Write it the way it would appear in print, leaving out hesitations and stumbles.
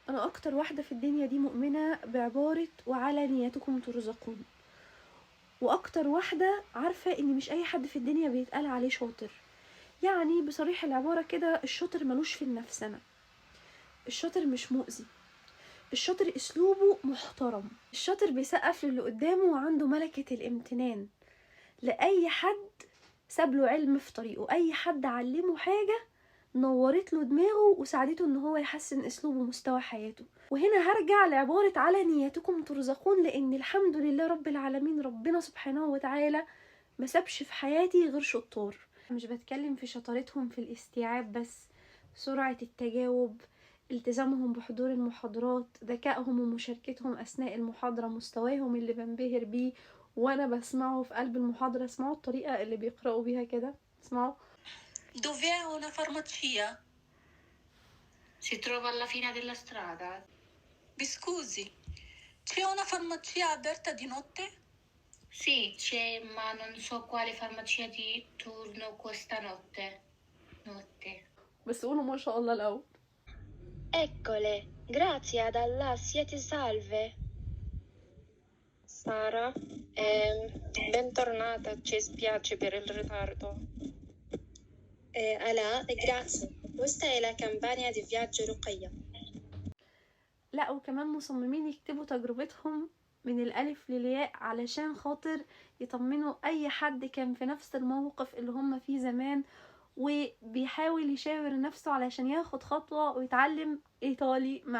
انا اكتر واحدة في الدنيا دي مؤمنة بعبارة وعلى نياتكم ترزقون، واكتر واحدة عارفة ان مش اي حد في الدنيا بيتقال عليه شاطر. يعني بصريح العبارة كده، الشاطر ملوش في النفسنة، الشاطر مش مؤذي، الشاطر اسلوبه محترم، الشاطر بيسقف للي قدامه وعنده ملكة الامتنان لأي حد سابله علم في طريقه، اي حد علمه حاجة نورت له دماغه وساعدته ان هو يحسن اسلوبه ومستوى حياته. وهنا هرجع لعبارة على نياتكم ترزقون، لان الحمد لله رب العالمين ربنا سبحانه وتعالى ما سابش في حياتي غير شطار. مش بتكلم في شطارتهم في الاستيعاب بس، سرعة التجاوب، التزامهم بحضور المحاضرات، ذكائهم ومشاركتهم أثناء المحاضرة، مستواهم اللي بنبهر بيه وأنا بسمعه في قلب المحاضرة. اسمعوا الطريقة اللي بيقرأوا بيها كده، اسمعوا. Dov'è una farmacia? Si trova alla fine della strada. Mi scusi, c'è una farmacia aperta di notte? Sì, c'è, ma non so quale farmacia di turno questa notte. بس قولوا ما شاء الله الأول. Eccole, grazie ad Allah, siete salve. Sara, bentornata, ci spiace per il ritardo. Ala, grazie. Questa è la campagna di viaggio رقية. لا وكمان مصممين يكتبوا تجربتهم من الألف للياء علشان خاطر يطمنوا أي حد كان في نفس الموقف اللي هم فيه زمان وبيحاول يشاور نفسه علشان ياخد خطوة ويتعلم إيطالي مع